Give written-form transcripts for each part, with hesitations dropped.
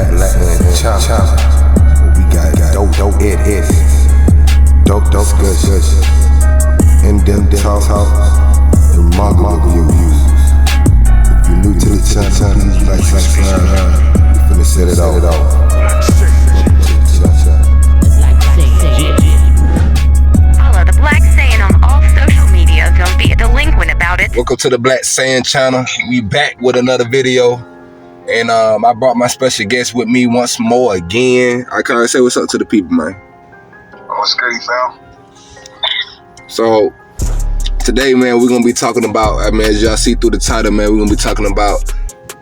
Black Saiyan channel. We got dope edits, dope discussions, in-depth talk, and remarkable reviews. If you're new to the channel, please like, subscribe. We finna set it off. Follow the Black Saiyan on all social media. Don't be a delinquent about it. Welcome to the Black Saiyan channel. We back with another video. And I brought my special guest with me once more again. I can't say what's up to the people, man. What's good, fam? So today, man, we're gonna be talking about, I mean, as y'all see through the title, man, we're gonna be talking about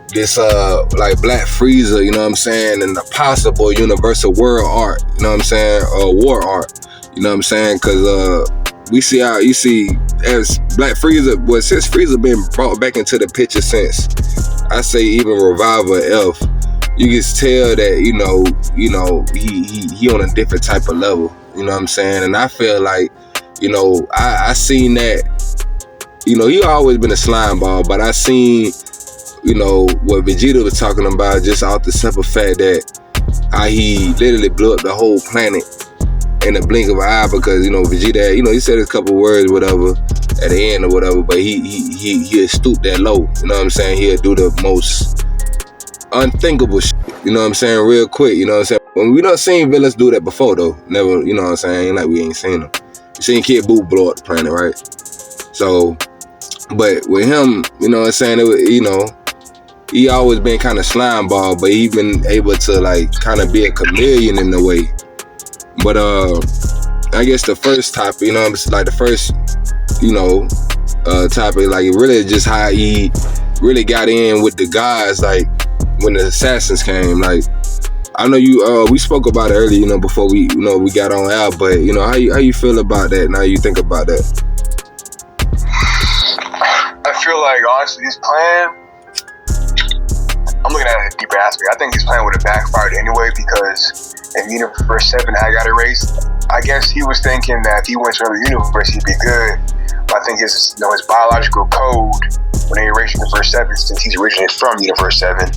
this like Black Frieza, you know what I'm saying, and the possible universal world art, you know what I'm saying, war art, you know what I'm saying, because we see how, you see, as Black Frieza, well, since Frieza been brought back into the picture since, I say even Revival F, you can tell that, you know, he on a different type of level, you know what I'm saying, and I feel like, you know, I seen that, you know, he always been a slime ball, but I seen, you know, what Vegeta was talking about, just off the simple fact that how he literally blew up the whole planet in a blink of an eye, because, you know, Vegeta, you know, he said a couple words, whatever, at the end or whatever, but he'll stoop that low, you know what I'm saying? He'll do the most unthinkable shit, you know what I'm saying, real quick, you know what I'm saying? When we done seen villains do that before, though, never, you know what I'm saying, ain't like we ain't seen them. We seen Kid Buu blow up the planet, right? So, but with him, you know what I'm saying, it was, you know, he always been kind of slime ball, but he been able to, like, kind of be a chameleon in a way. But I guess the first topic, you know, like the first, you know, topic, like really just how he really got in with the guys, like when the assassins came. Like, I know you, we spoke about it earlier, you know, before we, you know, we got on air, but you know, how you feel about that now you think about that? I feel like, honestly, his plan, I'm looking at it in a deeper aspect. I think his plan would have backfired anyway, because in Universe 7 I got erased. I guess he was thinking that if he went to another universe, he'd be good. But I think his, you know, his biological code, when they erased Universe 7, since he's originated from Universe 7,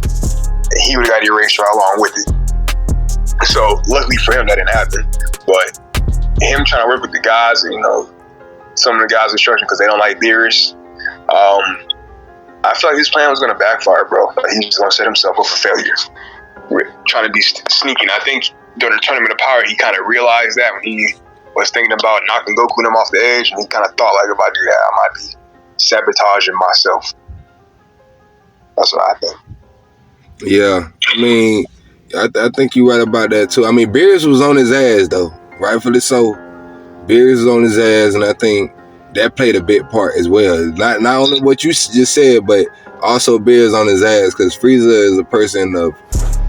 he would have got erased right along with it. So luckily for him, that didn't happen. But him trying to work with the guys, you know, some of the guys' instructions because they don't like Beerus, I feel like his plan was going to backfire, bro. Like, he was going to set himself up for failure, trying to be sneaky. I think during the Tournament of Power, he kind of realized that when he was thinking about knocking Goku and him off the edge, and he kind of thought, like, if I do that, I might be sabotaging myself. That's what I think. Yeah, I mean, I think you're right about that too. I mean, Beerus was on his ass though, rightfully so. Beerus was on his ass, and I think that played a big part as well. Not only what you just said, but also Beerus on his ass, because Frieza is a person of,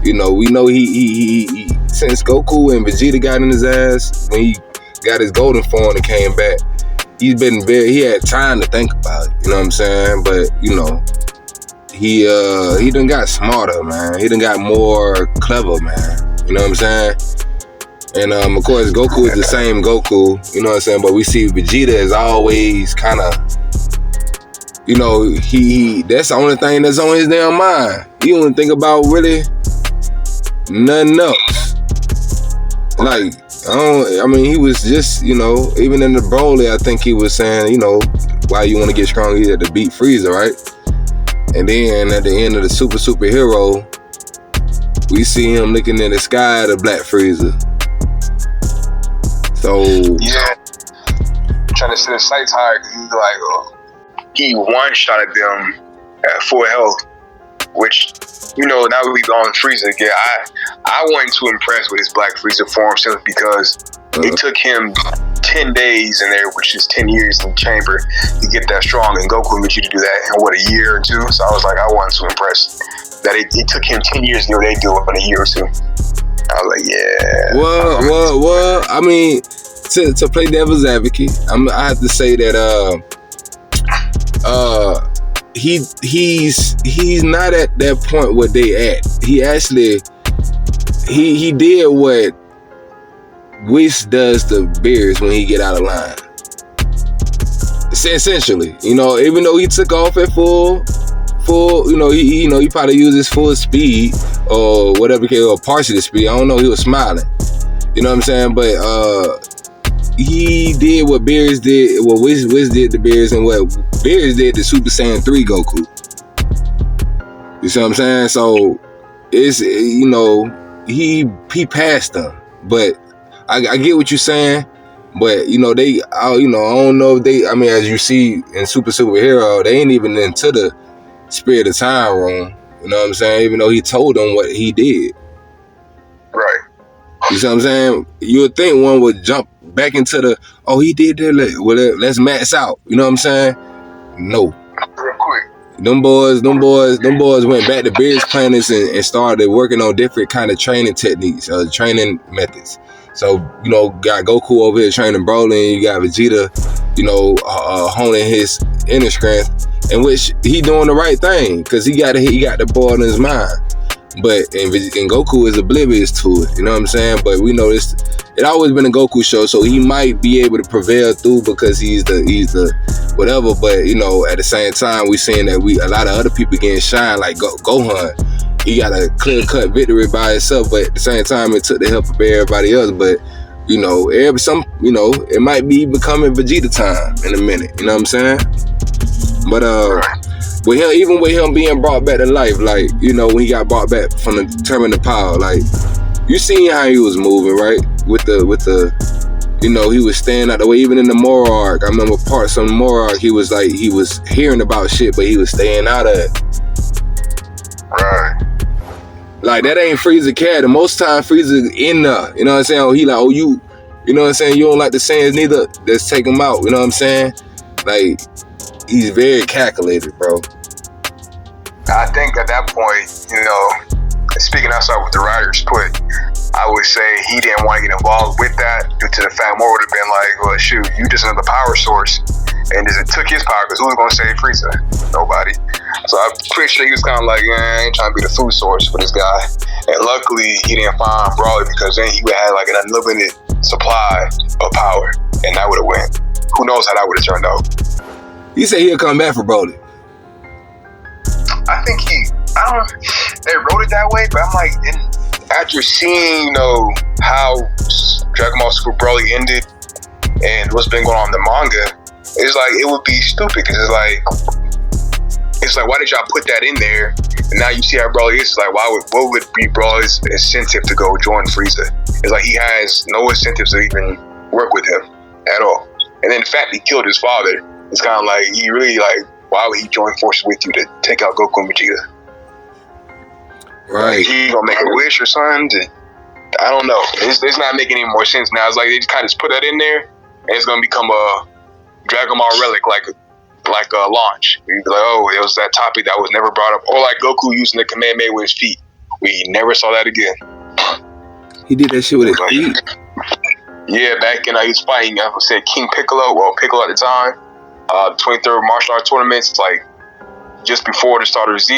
you know, we know he since Goku and Vegeta got in his ass, when he got his golden form and came back, he had time to think about it, you know what I'm saying? But, you know, he done got smarter, man. He done got more clever, man. You know what I'm saying? And of course, Goku is the same Goku, you know what I'm saying? But we see Vegeta is always kind of, you know, that's the only thing that's on his damn mind. He don't think about really nothing else. Like, I mean, he was just, you know, even in the Broly, I think he was saying, you know, why you want to get strong, you had to beat Frieza, right? And then at the end of the superhero, we see him looking in the sky at a Black Frieza. So yeah, trying to set his sights higher, because he's like, he one-shotted them at full health, which, you know, now we've on Frieza again. I wasn't too impressed with his Black Frieza form, simply because it took him 10 days in there, which is 10 years in the chamber, to get that strong, and Goku and Vegeta do that in, what, a year or two? So I was like, I wasn't too impressed that it took him 10 years to do what they do in a year or two. I was like, yeah. Well, I mean, to play devil's advocate, I have to say that he's not at that point where they at. He actually he did what Whis does to Beerus when he get out of line. Essentially, you know, even though he took off at full full, he probably used his full speed or whatever, or partial speed. I don't know. He was smiling. You know what I'm saying? But he did what Beerus did, what Wiz did to Beerus, and what Beerus did to Super Saiyan 3 Goku. You see what I'm saying? So it's, he passed them. But I get what you're saying. But I don't know if they. I mean, as you see in Superhero, they ain't even into the Spirit of Time room. You know what I'm saying? Even though he told them what he did. Right. You see what I'm saying? You would think one would jump back into the, he did that. Well, let's max out. You know what I'm saying? No. Real quick. Them boys went back to Beerus planets and started working on different kind of training techniques, training methods. So, got Goku over here training Broly, you got Vegeta, honing his inner strength, in which he doing the right thing, because he got the ball in his mind. But and Goku is oblivious to it, you know what I'm saying? But we know this, it always been a Goku show, so he might be able to prevail through because he's the whatever. But at the same time, we seeing that a lot of other people getting shine, like Gohan. He got a clear-cut victory by himself, but at the same time, it took the help of everybody else. But it might be becoming Vegeta time in a minute. You know what I'm saying? But with him, even with him being brought back to life, like when he got brought back from the terminal power, like you seen how he was moving, right? With the he was staying out the way. Even in the Moro arc, I remember parts on the Moro arc, he was hearing about shit, but he was staying out of it. Right. Like, that ain't Frieza character. Most time Frieza in there. You know what I'm saying? He like, you know what I'm saying? You don't like the Saiyans neither. Let's take him out. You know what I'm saying? Like, he's very calculated, bro. I think at that point, speaking outside what the writers put, I would say he didn't want to get involved with that due to the fact more would have been like, well, shoot, you just another power source. And it took his power, because who was going to save Frieza? Nobody. So I'm pretty sure he was kind of like, I ain't trying to be the food source for this guy. And luckily, he didn't find Broly, because then he would have like an unlimited supply of power. And that would have went. Who knows how that would have turned out. He said he'll come back for Broly. I think they wrote it that way, but I'm like, after seeing, how Dragon Ball Super Broly ended and what's been going on in the manga, it's like, it would be stupid, because it's like, why did y'all put that in there? And now you see how Broly is. It's like, what would be Broly's incentive to go join Frieza? It's like, he has no incentive to even work with him at all. And then the fact he killed his father, it's kind of like, he really, like, why would he join forces with you to take out Goku and Vegeta? Right. Like, he gonna make a wish or something? I don't know. It's not making any more sense now. It's like, they just kind of put that in there, and it's gonna become a Dragon Ball relic, like a launch. You'd be like, it was that topic that was never brought up. Or like Goku using the Kamehameha with his feet. We never saw that again. He did that shit with his feet? Yeah, back in he was fighting, I said King Piccolo, Piccolo at the time. 23rd martial arts tournaments, like just before the start of Z,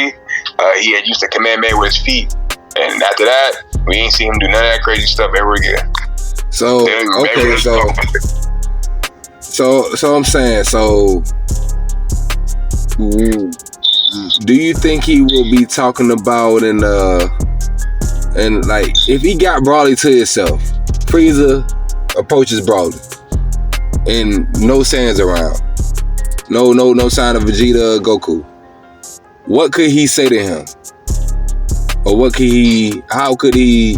he had used the Kamehameha with his feet. And after that, we ain't seen him do none of that crazy stuff ever again. So, okay, so I'm saying, do you think he will be talking about and like, if he got Broly to himself, Frieza approaches Broly and no Saiyans around, no sign of Vegeta or Goku, what could he say to him? Or how could he?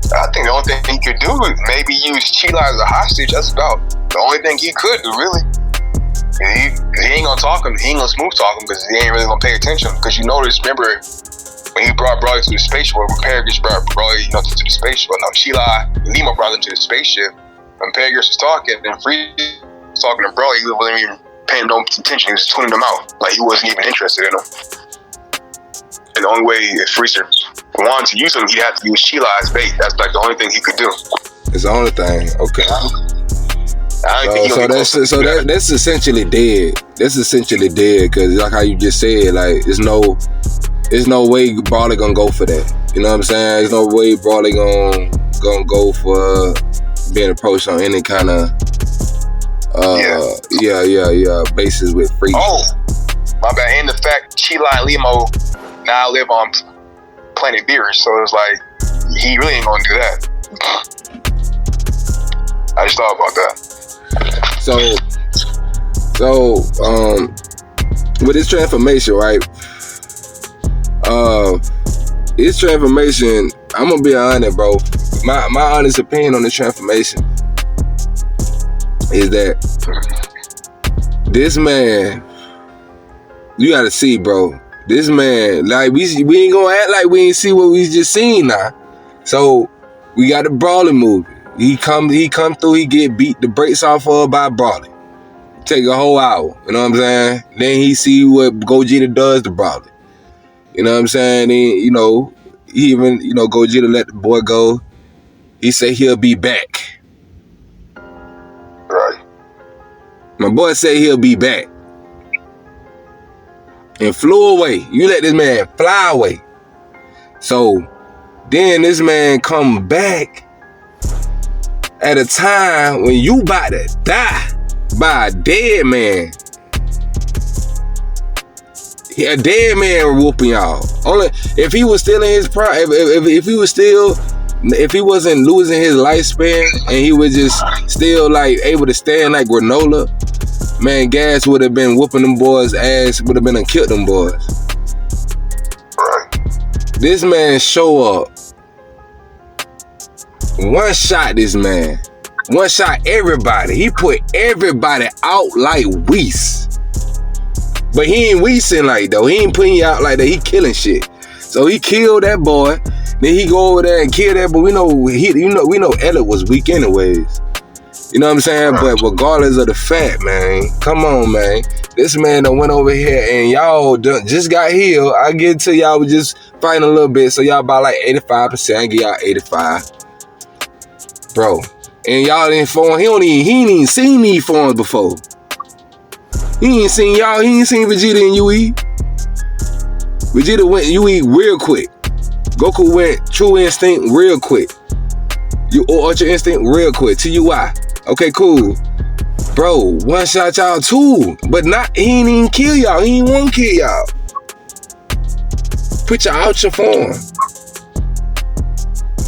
I think the only thing he could do is maybe use Chila as a hostage. That's about the only thing he could do, really. He ain't gonna talk him. He ain't gonna smooth talk him, because he ain't really gonna pay attention. Because you notice, remember when he brought Broly to the spaceship, when Beerus brought Broly, to the spaceship. No, Chila and Lima brought him to the spaceship. When Beerus was talking, and Frieza was talking to Broly, he wasn't even paying no attention. He was tuning him out, like he wasn't even interested in him. And the only way if Frieza wanted to use him, he'd have to use Chila as bait. That's like the only thing he could do. It's the only thing. Okay. That's essentially dead. That's essentially dead, because like how you just said, like there's no way Broly gonna go for that. You know what I'm saying? There's no way Broly gonna go for being approached on any kind of Yeah. Bases with Frieza. Oh, my bad. And the fact Chila and Limo now live on planet Beerus, so it's like he really ain't gonna do that. I just thought about that. So with this transformation, right? This transformation, I'm gonna be honest, bro. My honest opinion on this transformation is that this man, you gotta see, bro. This man, like we ain't gonna act like we ain't see what we just seen now. So we got the Brawling movie. He come through, he get beat the brakes off of by Brawling. Take a whole hour, you know what I'm saying? Then he see what Gogeta does to Brawling. You know what I'm saying? He even, Gogeta let the boy go. He said he'll be back. Right. My boy said he'll be back. And flew away. You let this man fly away. So then this man come back at a time when you about to die by a dead man. A dead man whooping y'all. Only if he was still in his prime, if he wasn't losing his lifespan and he was just still like able to stand like granola, man, Gas would have been whooping them boys' ass, would have been and killed them boys. Right. This man show up. One shot this man. One shot everybody. He put everybody out like Whis. But he ain't Whising like though. He ain't putting you out like that. He killing shit. So he killed that boy. Then he go over there and kill that boy. We know Ella was weak anyways. You know what I'm saying? But regardless of the fact, man, come on, man. This man done went over here and y'all just got healed. I get it to y'all was just fighting a little bit. So y'all about like 85%. I give y'all 85. Bro. And y'all didn't form. He ain't even seen these forms before. He ain't seen y'all. He ain't seen Vegeta and UE. Vegeta went UE real quick. Goku went True Instinct real quick. You Ultra Instinct real quick. TUI. Okay, cool. Bro, one shot y'all too. But he ain't even kill y'all. He ain't want to kill y'all. Put y'all out your form.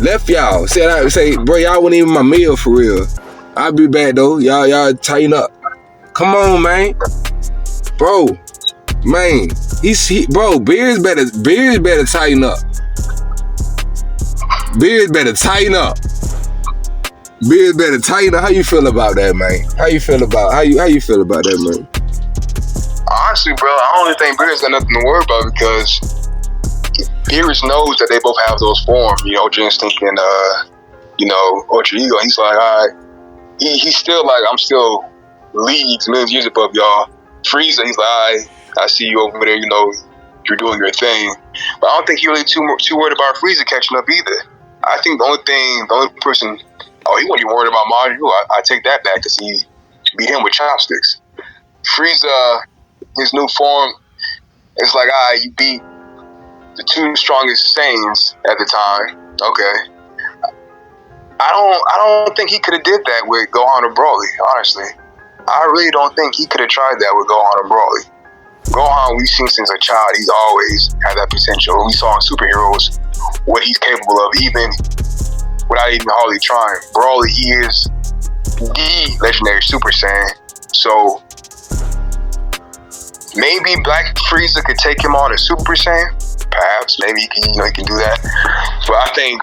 Left y'all. Say, bro, y'all wasn't even my meal for real. I'll be back though. Y'all tighten up. Come on, man. Bro, man. Beerus better tighten up. Beerus better tighten up. Beerus better tighten up. How you feel about that, man? How you feel about that, man? Honestly, bro, I don't even think Beerus got nothing to worry about because Beerus knows that they both have those forms, Ultra Instinct and Ultra Ego. He's like, all right. He's still like, I'm still leagues, millions of years above y'all. Frieza, he's like, all right, I see you over there, you're doing your thing. But I don't think he's really too worried about Frieza catching up either. I think the only person, he wasn't even worried about Majin. I take that back because he beat him with chopsticks. Frieza, his new form, it's like, all right, you beat the two strongest Saiyans at the time. Okay. I don't think he could have did that with Gohan or Broly, honestly. I really don't think he could have tried that with Gohan or Broly. Gohan, we've seen since a child, he's always had that potential. We saw in Superheroes what he's capable of, even without even hardly trying. Broly, he is the legendary Super Saiyan. So maybe Black Frieza could take him on as Super Saiyan. Perhaps, maybe he can do that. But I think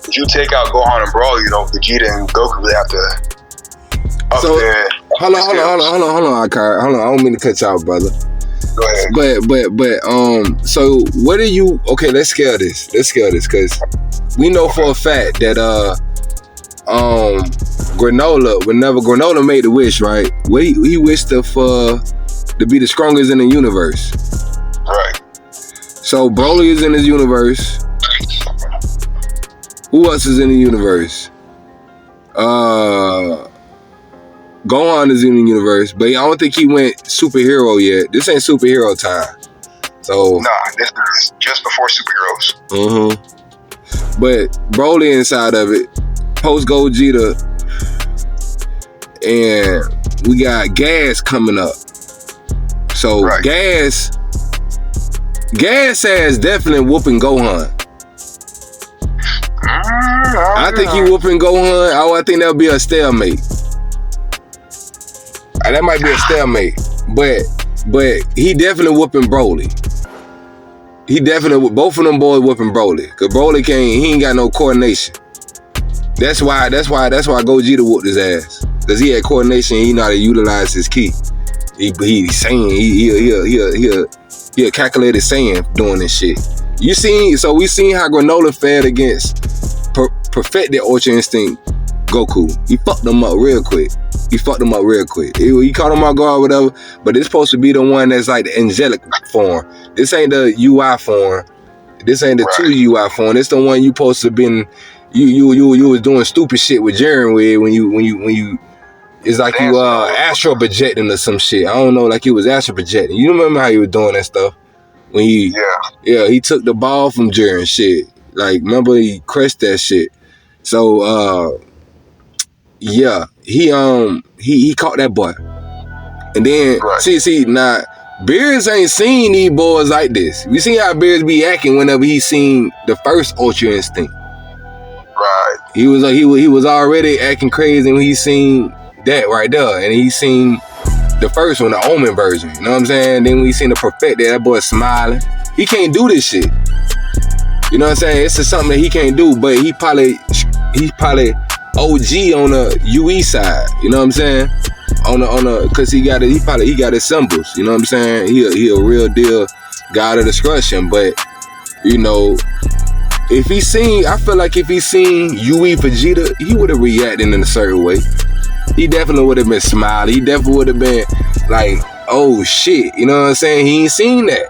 if you take out Gohan and Broly, Vegeta and Goku really have to up there. Hold on, Akari. Hold on, I don't mean to cut you off, brother. Go ahead. But so what are you? Okay, let's scale this, because we know for a fact that Granola, whenever Granola made the wish, right? He wished to be the strongest in the universe. Right. So Broly is in his universe. Who else is in the universe? Gohan is in the universe, but I don't think he went superhero yet. This ain't superhero time. So this is just before superheroes. But Broly inside of it, post Gogeta, and we got Gas coming up. So Right. Gas has definitely whooping Gohan. I think he whooping Gohan. I think that'll be a stalemate. That might be a stalemate, but he definitely whooping Broly. He definitely, both of them boys whooping Broly, cause Broly he ain't got no coordination. That's why Gogeta whooped his ass, cause he had coordination and he know how to utilize his ki. He's Saiyan. He a calculated Saiyan doing this shit. We seen how Granola fared against perfected Ultra Instinct Goku. He fucked him up real quick. He caught him off guard, whatever. But it's supposed to be the one that's like the angelic form. This ain't the UI form. This ain't the 2 UI form. This the one you supposed to been. You was doing stupid shit with Jiren with when you. It's like you astral projecting or some shit. I don't know, like he was astral projecting. You remember how he was doing that stuff when he he took the ball from Jiren shit. Like remember he crushed that shit. So he caught that boy. And then see now Beerus ain't seen these boys like this. We seen how Beerus be acting whenever he seen the first Ultra Instinct. Right. He was already acting crazy when he seen that right there, and he seen the first one, the Omen version. You know what I'm saying? Then when he seen the Perfected, that boy smiling. He can't do this shit. You know what I'm saying? It's just something that he can't do, but he probably OG on the UE side. You know what I'm saying? Cause he got his symbols. You know what I'm saying? He a real deal god of destruction. But you know, I feel like if he seen UE Vegeta, he would have reacted in a certain way. He definitely would have been smiling. He definitely would have been like, oh shit. You know what I'm saying? He ain't seen that.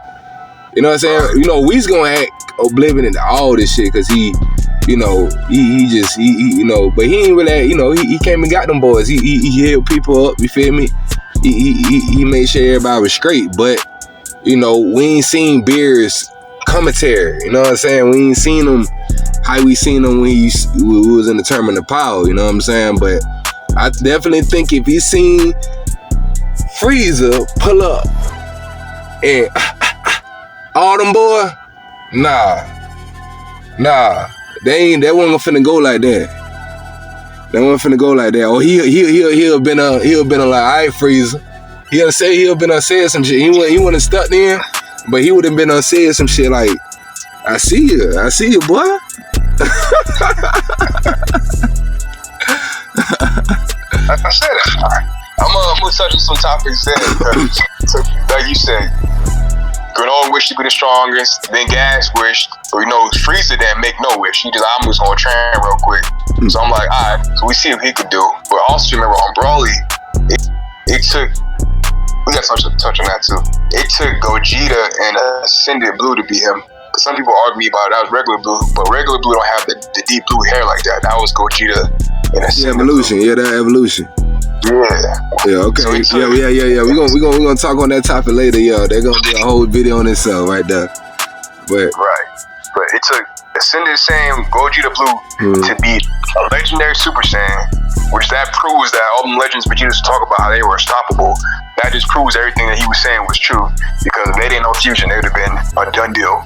You know what I'm saying? You know, we's gonna act oblivious to all this shit because he you know, he you know, but he ain't really, you know, he came and got them boys. He healed people up, you feel me? He made sure everybody was straight, but you know, we ain't seen Beerus commentary, you know what I'm saying? We ain't seen him how we seen him when we was in the Tournament of Power, you know what I'm saying? But I definitely think if he seen Frieza pull up and all them boy, nah, that wasn't finna go like that. That wasn't finna go like that. Or he'll been like, all right, Frieza. He'll been said some shit. He wouldn't stuck in, but he would have been said some shit like, I see you, boy. Like I said, I'm gonna touch on some topics there because, like you said, Granola wished to be the strongest, then Gas wished, but you know, Frieza didn't make no wish. I'm just gonna train real quick. So I'm like, alright, so we see what he could do. But also remember on Broly, it took, we gotta touch on that too. It took Gogeta and Ascended Blue to beat him. Some people argue me about it, that was regular Blue, but regular Blue don't have the deep blue hair like that. That was Gogeta and Ascended Evolution, Blue. that evolution. Yeah. Okay. So Yeah. We gonna talk on that topic later. Yeah, they're gonna be a whole video on itself right there. But it took Ascended Saiyan Gogeta Blue to beat a legendary Super Saiyan, which that proves that all them legends Vegeta talk about how they were unstoppable. That just proves everything that he was saying was true. Because if they didn't know fusion, they would have been a done deal.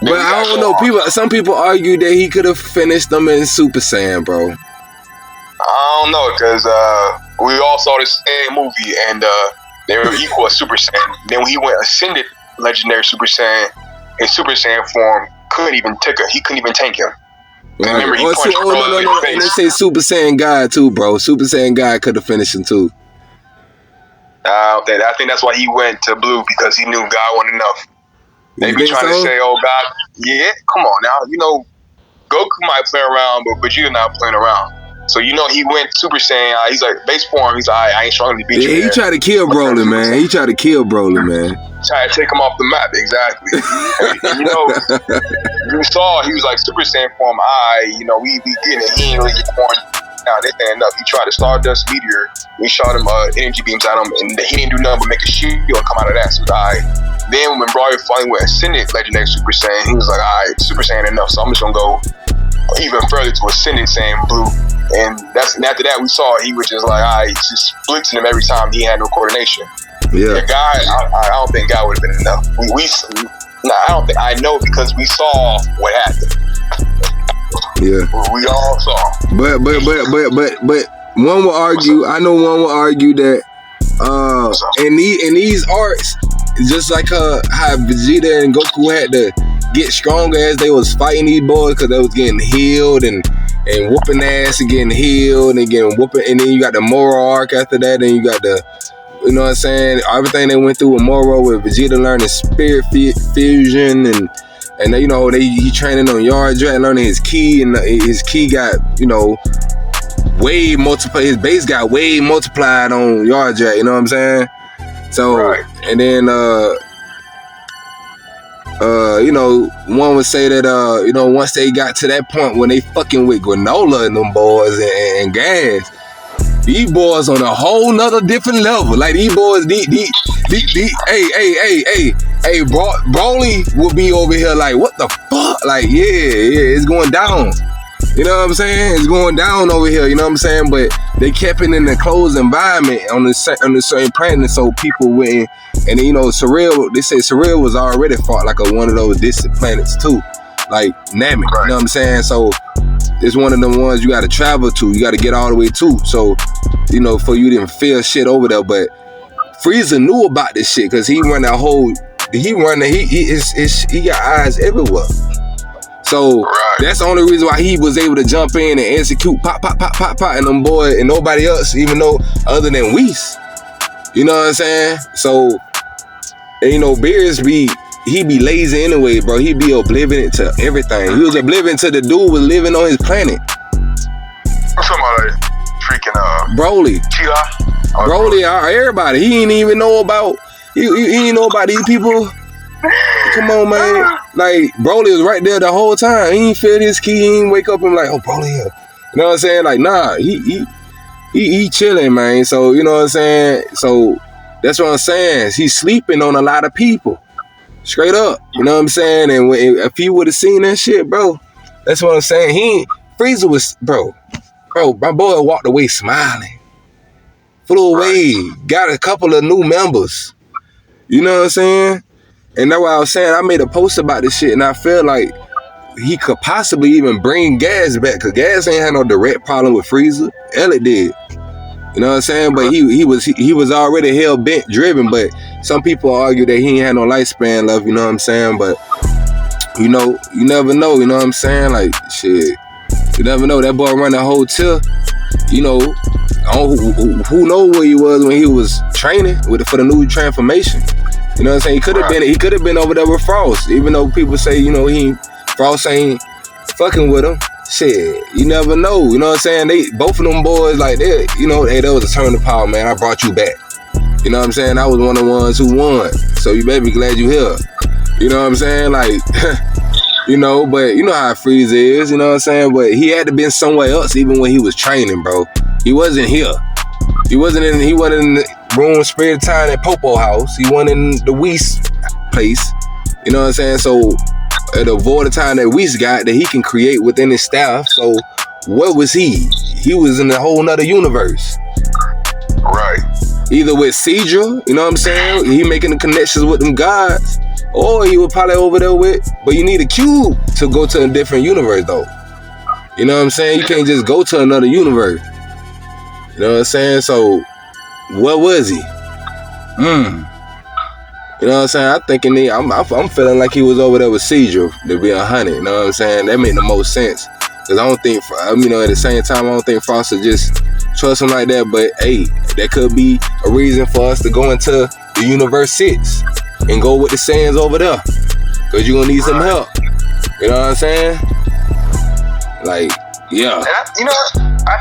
But I don't know. Some people argue that he could have finished them in Super Saiyan, bro. I don't know, because we all saw this same movie and they were equal as Super Saiyan. Then when he went Ascended Legendary Super Saiyan, his Super Saiyan form couldn't even tank him. Right. Remember, he punched Broly in the face. And they say Super Saiyan God too, bro. Super Saiyan God could have finished him too. I think that's why he went to Blue, because he knew God wasn't enough. They be trying to say, oh God, yeah, come on now. You know, Goku might play around, but Vegeta not playing around. So you know he went Super Saiyan. He's like base form. He's like, I ain't strong to beat you. Yeah, he tried to kill Broly, man. Tried to take him off the map, exactly. And, you know, you saw he was like Super Saiyan form. You know, we getting it. He ain't really get born. Now this ain't enough. He tried to Stardust Meteor. We shot him energy beams at him, and he didn't do nothing but make a shield and come out of that. So then when Broly finally went Ascended Legendary Super Saiyan, he was like, all right, Super Saiyan enough. So I'm just gonna go even further to Ascended Saiyan Blue. And after that, we saw he was just like, just blitzing him every time he had no coordination. Yeah. The guy, I don't think God would have been enough. I don't think I know because we saw what happened. Yeah. We all saw. But one will argue. I know one will argue that in these arts, just like how Vegeta and Goku had to get stronger as they was fighting these boys because they was getting healed and whooping ass and getting healed and getting whooping, and then you got the Moro arc after that, and you got the, you know what I'm saying, everything they went through with Moro, with Vegeta learning spirit fusion and you know he training on Yard Drat, learning his ki, and his ki got, you know, way multiplied. His base got way multiplied on Yard Drat. You know what I'm saying? So right. And then you know, one would say that you know, once they got to that point when they fucking with Granola and them boys and Gas, these boys on a whole nother different level. Like these boys, hey, Broly will be over here like, what the fuck? Like, yeah, it's going down. You know what I'm saying? It's going down over here. You know what I'm saying? But they kept it in a closed environment on the same planet, so people went. And then, you know, Surreal. They say Surreal was already fought like one of those distant planets too, like Namek. Right. You know what I'm saying? So it's one of the ones you got to travel to. You got to get all the way to. So, you know, for you didn't feel shit over there. But Frieza knew about this shit because he run that whole. He got eyes everywhere. So that's the only reason why he was able to jump in and execute pop, and them boys and nobody else, even though other than Whis. You know what I'm saying? So, and you know, Beerus be lazy anyway, bro. He be oblivious to everything. He was oblivious to the dude was living on his planet. I'm talking about like freaking Broly. Cheetah. Broly, everybody. He didn't even know about. He didn't know about these people. Come on, man. Like, Broly was right there the whole time. He ain't feel his key. He ain't wake up and like, oh, Broly here. You know what I'm saying? Like, nah, he chilling, man. So, you know what I'm saying? So, that's what I'm saying. He's sleeping on a lot of people. Straight up. You know what I'm saying? And if he would have seen that shit, bro, that's what I'm saying. Frieza was, bro, my boy walked away smiling. Flew away. Got a couple of new members. You know what I'm saying? And that's what I was saying. I made a post about this shit, and I feel like he could possibly even bring Gas back, because Gas ain't had no direct problem with Frieza. Elliot did. You know what I'm saying? But he was already hell bent driven. But some people argue that he ain't had no lifespan left. You know what I'm saying? But you know, you never know. You know what I'm saying? Like shit, you never know. That boy run a hotel. You know, who knows where he was when he was training for the new transformation. You know what I'm saying? He could have been over there with Frost, even though people say, you know, Frost ain't fucking with him. Shit, you never know. You know what I'm saying? Both of them boys, like, you know, hey, that was a turn of power, man. I brought you back. You know what I'm saying? I was one of the ones who won. So you better be glad you here. You know what I'm saying? Like, you know, but you know how Frieza is, you know what I'm saying? But he had to been somewhere else even when he was training, bro. He wasn't here. He wasn't in the room Spirit Time at Popo house. He wasn't in the Whis place. You know what I'm saying? So at the void of time that Whis got that he can create within his staff. So what was he? He was in a whole nother universe. Right. Either with Caedra, you know what I'm saying? He making the connections with them gods. Or he was probably over there with, but you need a cube to go to a different universe though. You know what I'm saying? You can't just go to another universe. You know what I'm saying? So what was he? You know what I'm saying? I'm feeling like he was over there with Caedra to be 100. You know what I'm saying? That made the most sense. Because I don't think, you know, at the same time, I don't think Frost would just trust him like that. But hey, that could be a reason for us to go into the Universe 6 and go with the Saiyans over there. Because you're going to need some help. You know what I'm saying? Like, yeah. And you know what? I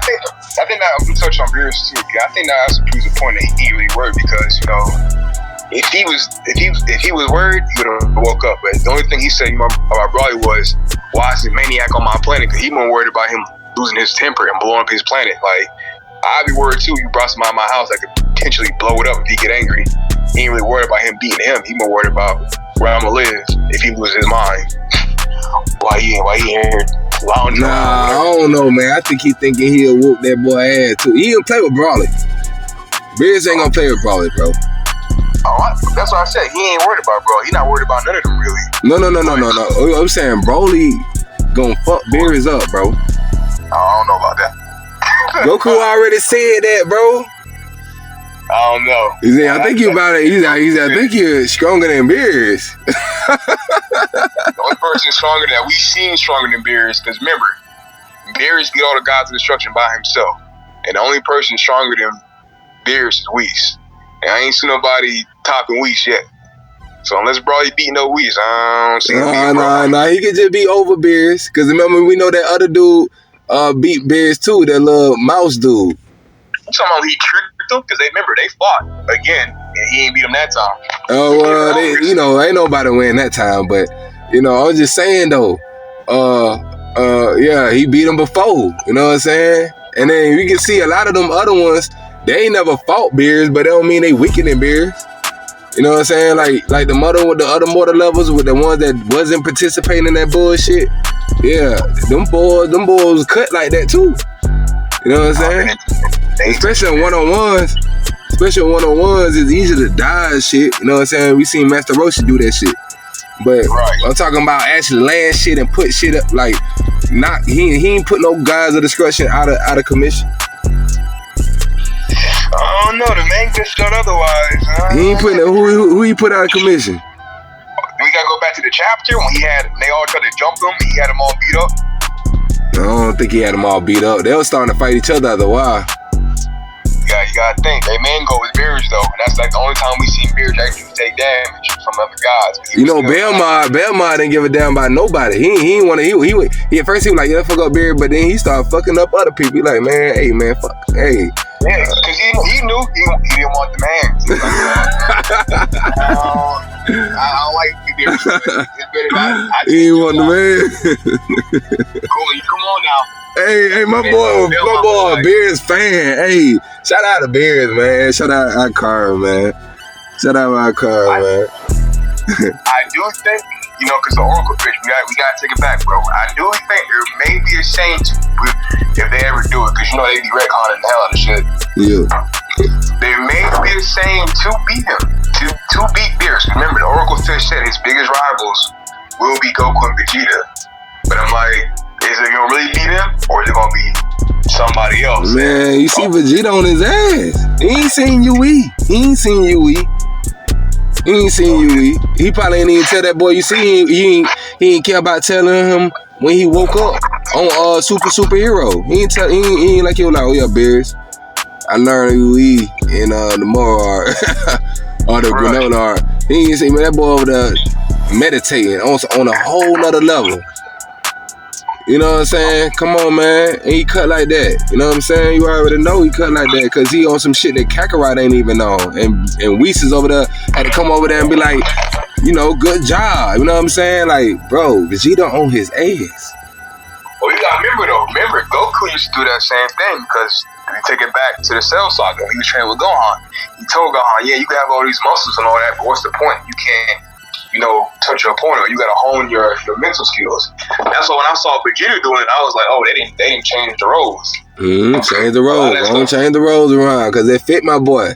think that we touch on Beerus too. I think that also proves a point that he ain't really worried, because you know, if he was worried, he would have woke up. But the only thing he said about Broly was, "Why is this maniac on my planet?" Because he wasn't worried about him losing his temper and blowing up his planet. Like, I'd be worried too. You brought somebody in my house that could potentially blow it up if he get angry. He ain't really worried about him beating him. He more worried about where I'm gonna live if he loses his mind. Why he ain't here lounge Nah, I don't know, man. I think he thinking he'll whoop that boy ass too. He don't play with Brawley. Beerus ain't gonna play with Brawley, bro. That's what I said. He ain't worried about bro. He not worried about none of them really. No. I'm saying Broly gonna fuck Beerus up, bro. I don't know about that. Goku already said that, bro. I don't know. He's saying, I think you about it. I think you're stronger than Beerus. The only person stronger that we seen stronger than Beerus, because remember, Beerus get all the gods of destruction by himself, and the only person stronger than Beerus is Whis. And I ain't seen nobody topping Whis yet. So unless Brawley beat no Whis, I don't see him beating Brawley. Nah. He could just be over Beerus. Because remember, we know that other dude beat Beerus too. That little mouse dude. I'm talking about he tricked them because they fought again, and he ain't beat them that time. Oh well, ain't nobody win that time. But I was just saying though. Yeah, he beat him before. You know what I'm saying? And then we can see a lot of them other ones. They ain't never fought Beerus, but that don't mean they weaker than Beerus. You know what I'm saying? Like the mother with the other mortal levels with the ones that wasn't participating in that bullshit. Yeah, them boys cut like that too. You know what I'm saying? Especially in one-on-ones. It's easy to die and shit. You know what I'm saying? We seen Master Roshi do that shit. But I'm talking about actually land shit and put shit up like he ain't put no guys of destruction out of commission. I don't know. The man just said otherwise. He ain't putting who he put out of commission. We gotta go back to the chapter when they all tried to jump him. He had them all beat up. I don't think he had them all beat up. They were starting to fight each other after a while. Yeah, you gotta think. They main goal was Beerus though, and that's like the only time we seen Beerus actually take damage from other guys. Belmont didn't give a damn about nobody. He didn't want to. He at first he was like, yeah, fuck up Beerus, but then he started fucking up other people. He like, man, hey, man, fuck, hey. Yeah, because he knew he didn't want the man. I don't like Beerus. He didn't want the man. Cool, you come on now. Hey, my boy, Beerus fan. Hey, shout out to Beerus, man. Shout out our car, man. Man. I do think, because the Oracle fish, we gotta take it back, bro. I do think there may be a shame if they ever do it, because they be retconning the hell out of shit. Yeah. There may be a shame to beat him, to beat Beerus. Remember, the Oracle fish said his biggest rivals will be Goku and Vegeta. But I'm like, is it gonna really beat him, or is it gonna be somebody else? Man, you see Vegeta on his ass. He ain't seen UE. He probably ain't even tell that boy. You see, he ain't care about telling him when he woke up on superhero. He ain't like he was like, oh yeah, Beerus, I learned UE in the moral art or the granola art. He ain't see, man, that boy over there meditating on a whole nother level. You know what I'm saying? Come on, man. And he cut like that. You know what I'm saying? You already know he cut like that because he on some shit that Kakarot ain't even on. And Whis is over there, had to come over there and be like, good job. You know what I'm saying? Like, bro, Vegeta on his ass. Well, you gotta remember though. Goku used to do that same thing because if you take it back to the Cell Saga when he was training with Gohan, he told Gohan, yeah, you can have all these muscles and all that, but what's the point? You can't touch your opponent. You gotta hone your mental skills. That's why when I saw Vegeta doing it, I was like, oh, they didn't change the roles. Change the roles. Don't change the roles around because it fit my boy.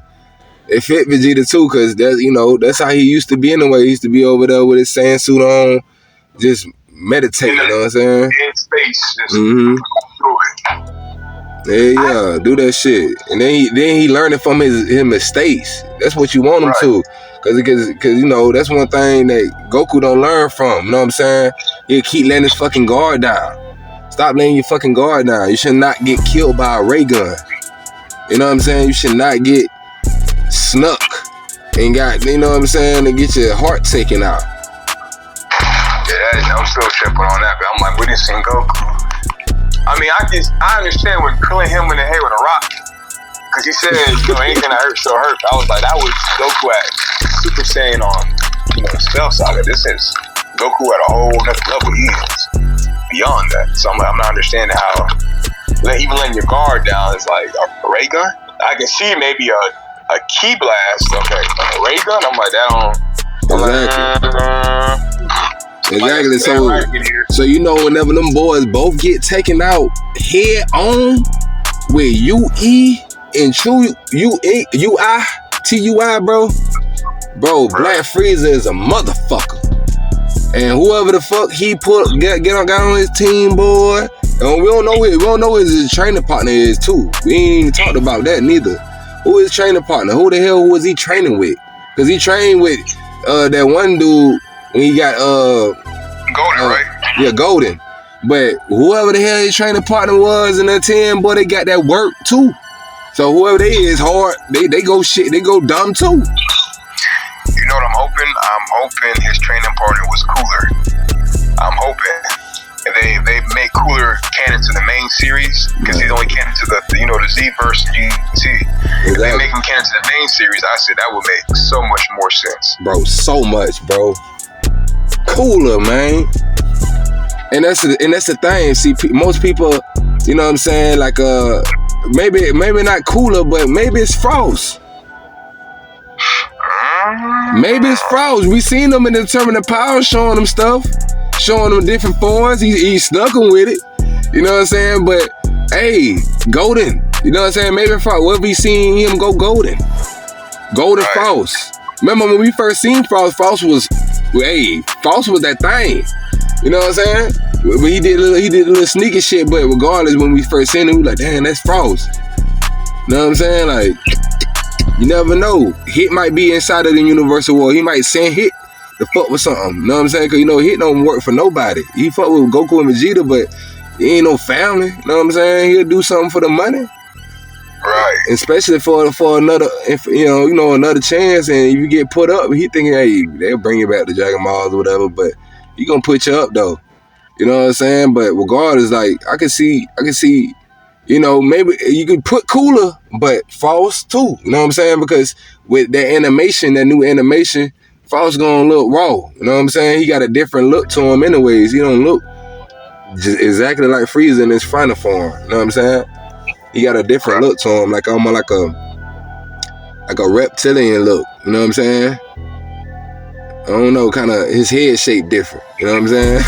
It fit Vegeta too because that's how he used to be anyway. He used to be over there with his Saiyan suit on, just meditating. You know what I'm saying? In space, just Yeah, do that shit, and then he learning from his mistakes. That's what you want him to. Because that's one thing that Goku don't learn from. You know what I'm saying? He'll keep letting his fucking guard down. Stop letting your fucking guard down. You should not get killed by a ray gun. You know what I'm saying? You should not get snuck and and get your heart taken out. Yeah, I'm still tripping on that, but I'm like, we didn't see Goku. I mean, I understand when killing him in the head with a rock. Because he said, anything that hurts still hurts. I was like, that was Goku at Super Saiyan on, Cell Saga. This is Goku at a whole other level. He is beyond that. So I'm not understanding how even letting your guard down is like a ray gun. I can see maybe a key blast. Okay, a ray gun. I'm like, that don't. Exactly. Exactly. So you know, whenever them boys both get taken out head on with UE and True TUI, bro, Black Frieza is a motherfucker. And whoever the fuck he got on his team, boy, and we don't know who his training partner is too. We ain't even talked about that neither. Who is his training partner? Who the hell was he training with? Cause he trained with that one dude when he got Golden, right? Yeah, Golden. But whoever the hell his training partner was in that team, boy, they got that work too. So whoever they is hard, they go dumb too. You know what I'm hoping? I'm hoping his training partner was Cooler. I'm hoping. If they make Cooler canon to the main series, because he's only canon to the Z-verse and GT. If they make him canon to the main series, I said that would make so much more sense. Bro, so much, bro. Cooler, man. And that's the thing. See, most people, you know what I'm saying, like maybe not Cooler, but maybe it's Frost. Maybe it's Frost. We seen him in the Determined Power showing them stuff, showing them different forms. He snuck him with it. You know what I'm saying? But hey, Golden. You know what I'm saying? Maybe Frost. What we seen him go Golden? Golden right. Frost. Remember when we first seen Frost? Frost was that thing. You know what I'm saying? But he did a little sneaky shit. But regardless, when we first seen him, we like, damn, that's Frost. You know what I'm saying? Like, you never know. Hit might be inside of the Universal War. He might send Hit to fuck with something. You know what I'm saying? Because, Hit don't work for nobody. He fuck with Goku and Vegeta, but he ain't no family. You know what I'm saying? He'll do something for the money. Right. Especially for another, another chance. And if you get put up, he thinking, hey, they'll bring you back to Dragon Balls or whatever. But he gonna put you up, though. You know what I'm saying? But regardless, like, I can see, maybe you could put Cooler, but Frost too. You know what I'm saying? Because with that animation, that new animation, Frost gonna look raw. You know what I'm saying? He got a different look to him anyways. He don't look just exactly like Frieza in his final form. You know what I'm saying? He got a different look to him, like almost like a reptilian look. You know what I'm saying? I don't know, kind of his head shape different. You know what I'm saying?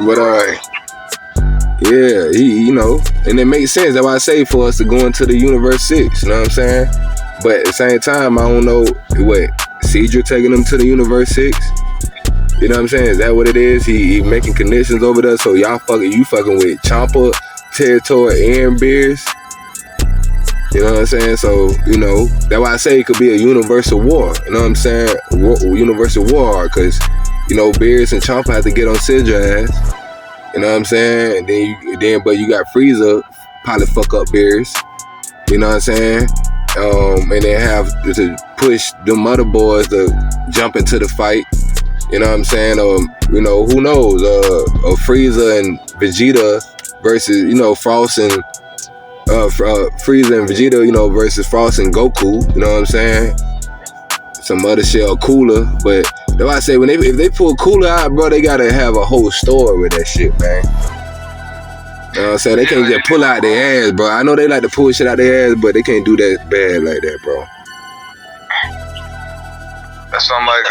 But yeah, he, and it makes sense. That's why I say for us to go into the Universe 6, you know what I'm saying? But at the same time, I don't know what, Cedric taking him to the Universe 6? You know what I'm saying? Is that what it is? He making connections over there, so you fucking with Champa, Territory, and Beerus? You know what I'm saying? So, that's why I say it could be a Universal War. You know what I'm saying? Universal War, because, Beerus and Champa have to get on Cedric's ass. You know what I'm saying? And but you got Frieza probably fuck up Beerus. You know what I'm saying? And then have to push them other boys to jump into the fight. You know what I'm saying? Who knows? Frieza and Vegeta versus, Frost and Frieza and Vegeta, versus Frost and Goku. You know what I'm saying? Some other shit or Cooler, but that's why I say if they pull Cooler out, bro, they gotta have a whole story with that shit, man. You know what I'm saying? They can't just pull out their ass, bro. I know they like to pull shit out their ass, but they can't do that bad like that, bro. That's something like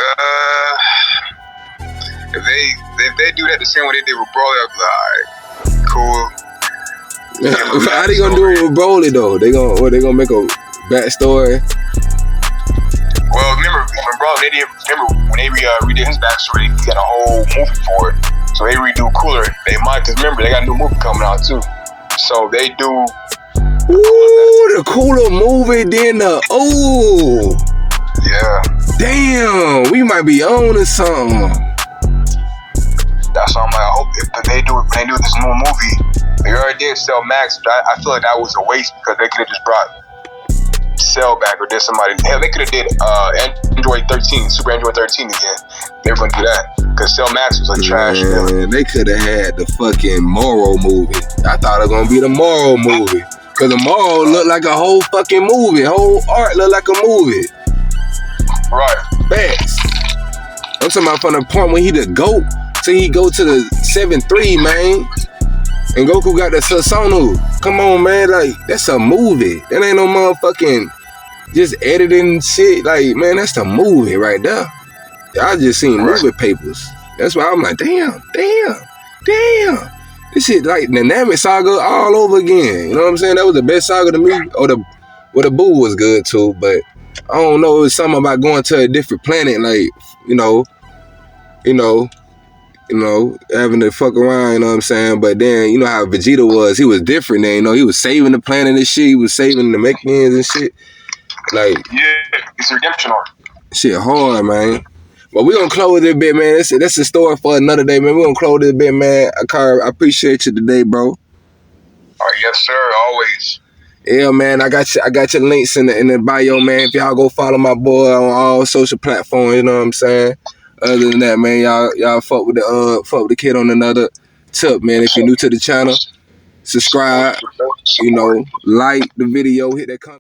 if they do that the same way they did with Broly, I'd be like, alright, cool. How they gonna do it with Broly though? They gonna make a backstory? Well, remember when they redid his backstory, he got a whole movie for it. So they redo Cooler. They might, because remember, they got a new movie coming out too. So they do. The Cooler movie, then yeah. Damn, we might be on to something. That's something I hope if they do this new movie. They already did Cell Max, but I feel like that was a waste because they could have just brought Cell back or did somebody. Hell, they could have did Android 13, Super Android 13 again. They were gonna do that because Cell Max was like trash. Man, they could have had the fucking Morrow movie. I thought it was gonna be the Morrow movie because the Morrow looked like a whole fucking movie. Whole art looked like a movie. Right. Facts. I'm talking about from the point when he the GOAT till he go to the 7-3, man. And Goku got the Susanoo. Come on, man. Like, that's a movie. That ain't no motherfucking just editing shit. Like, man, that's the movie right there. I just seen movie papers. That's why I'm like, damn. This shit like the Namek saga all over again. You know what I'm saying? That was the best saga to me. Or the Boo was good too, but I don't know. It was something about going to a different planet, like having to fuck around. You know what I'm saying? But then you know how Vegeta was. He was different. Then he was saving the planet and shit. He was saving the Mechanians and shit. Like it's a redemption arc. Shit hard, man. But we gonna close this bit, man. That's a story for another day, man. We gonna close this bit, man. I appreciate you today, bro. All right, yes, sir. Always. Yeah, man. I got your links in the bio, man. If y'all go follow my boy on all social platforms, you know what I'm saying. Other than that, man, y'all fuck with the kid on another tip, man. If you're new to the channel, subscribe. Like the video, hit that comment.